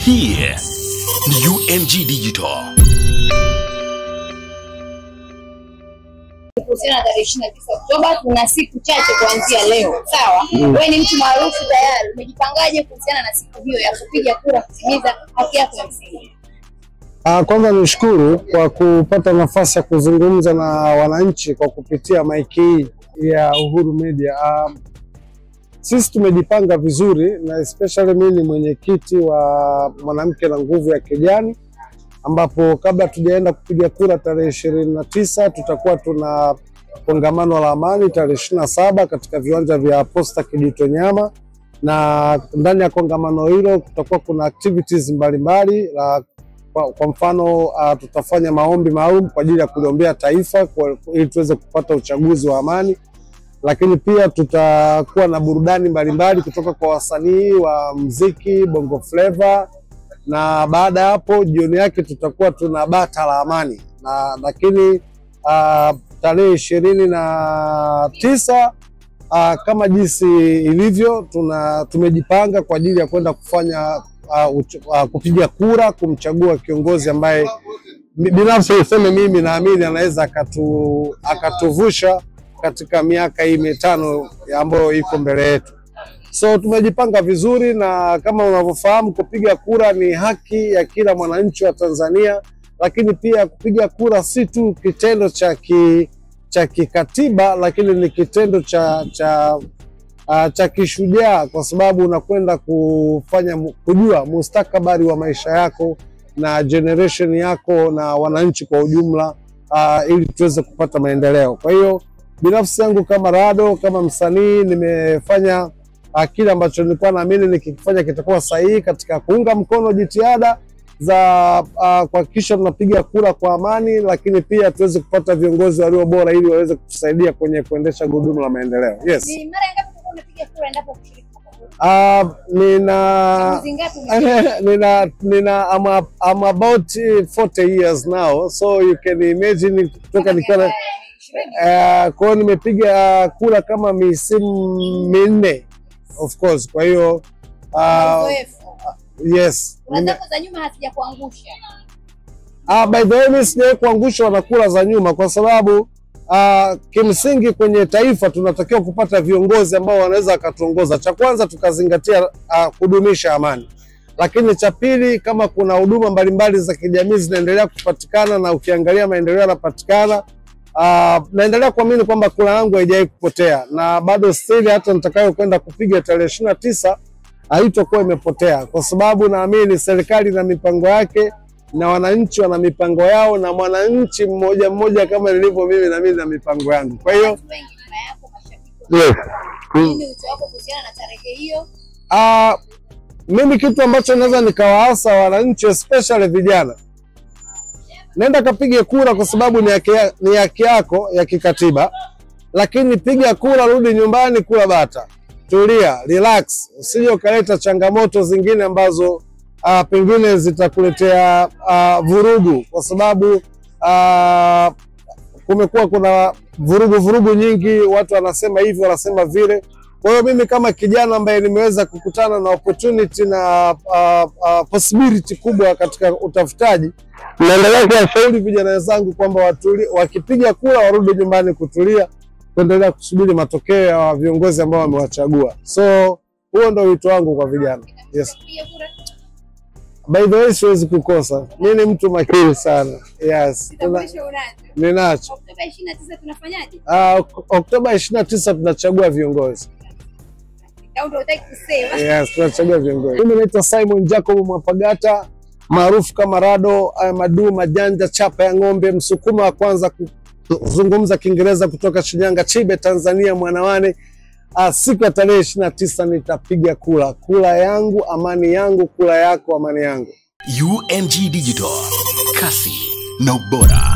Here ni UNG Digital. Kuhusiana na tarehe 29 Oktoba tuna siku chache kuanzia leo. Sawa? Wewe ni mtu maarufu tayari. Umejipangaje kuhusiana na siku hiyo ya kupiga kura kutimiza haki yako ya msingi? Kwanza nishukuru kwa kupata nafasi ya kuzungumza na wananchi kwa kupitia maiki hii ya Uhuru Media. Sisi tumejipanga vizuri na especially mimi ni mwenyekiti wa Mwanamke na Nguvu ya Kijani, ambapo kabla tujaenda kupiga kura tarehe 29 tutakuwa tuna kongamano la amani tarehe 27 katika viwanja vya Posta Kijitonyama, na ndani ya kongamano hilo kutakuwa kuna activities mbalimbali. Kwa mfano tutafanya maombi maalum kwa ajili ya kuliombea taifa ili tuweze kupata uchaguzi wa amani, lakini pia tutakuwa na burudani mbalimbali kutoka kwa wasanii wa muziki Bongo Flava, na baada ya hapo jioni yake tutakuwa tuna bata la amani. Lakini tarehe 29 kama jinsi ilivyo tumejipanga kwa ajili ya kwenda kufanya kupiga kura kumchagua kiongozi ambaye binafsi niseme mimi naamini anaweza akatuvusha katika miaka hii mitano ambayo iko mbele yetu. So tumejipanga vizuri, na kama unavyofahamu kupiga kura ni haki ya kila mwananchi wa Tanzania, lakini pia kupiga kura si tu kitendo cha kikatiba, lakini ni kitendo cha kishujaa, kwa sababu unakwenda kujua mustakabali wa maisha yako na generation yako na wananchi kwa ujumla, ili tuweze kupata maendeleo. Kwa hiyo binafsi yangu kama Rado, kama msanii, nimefanya kile ambacho nilikuwa naamini nikifanya kitakuwa sahihi katika kuunga mkono jitihada za kuhakikisha tunapiga kura kwa amani, lakini pia tuweze kupata viongozi walio bora ili waweze kutusaidia kwenye kuendesha gurudumu la maendeleo. Yes. Ni mara ngapi unapiga kura endapo kushiriki? I'm about 40 years now, so you can imagine kutoka nikiwa kwa nimepiga kura kama misimu minne of course. Kwa hiyo yes, unataka za nyuma hasijakuangusha? By the way, mimi sijawahi kuangusha na kura za nyuma, kwa sababu kimsingi kwenye taifa tunatakiwa kupata viongozi ambao wanaweza katuongoza. Cha kwanza tukazingatia kudumisha amani, lakini cha pili, kama kuna huduma mbalimbali za kijamii zinaendelea kupatikana na ukiangalia maendeleo yanapatikana, naendelea kuamini kwamba kura yangu haijawahi kupotea, na bado still hata nitakayo kwenda kupiga tarehe 29 haitakuwa imepotea, kwa sababu naamini serikali na mipango yake na wananchi wana mipango yao, na mwananchi mmoja mmoja kama nilivyo mimi na mimi na mipango yangu. Kwa hiyo mimi kitu ambacho naweza nikawaasa wananchi especially vijana, nenda kapige kura, kwa sababu ni haki yako ya kikatiba, lakini piga kura, rudi nyumbani, kula bata, tulia, relax, usije ukaleta changamoto zingine ambazo pengine zitakuletea vurugu, kwa sababu kumekuwa kuna vurugu nyingi, watu wanasema hivi wanasema vile. Kwa hiyo mimi kama kijana ambaye nimeweza kukutana na opportunity na possibility kubwa katika utafutaji, naendelea kuwashauri vijana wenzangu kwamba wakipiga kura warudi nyumbani kutulia, kuendelea kusubiri matokeo ya viongozi ambao wamewachagua. So huo ndio wito wangu kwa vijana. Yes. By the way, siwezi kukosa. Mimi ni mtu makini sana. Yes. Ninacho. Oktoba 29 tunafanyaje? Oktoba 29 tunachagua viongozi. Ndio utaki kusema. Yes, tunachagua viongozi. Mimi naitwa Simon Jacob Mwapagata, maarufu kama Rado, Madu Majanja, chapa ya ng'ombe, Msukuma wa kwanza kuzungumza Kiingereza kutoka Shinyanga, Chibe, Tanzania, Mwanawane. Siku ya tarehe 29 nitapiga kura. Kura yangu amani yangu, kura yako amani yangu. UNG Digital, kasi na ubora.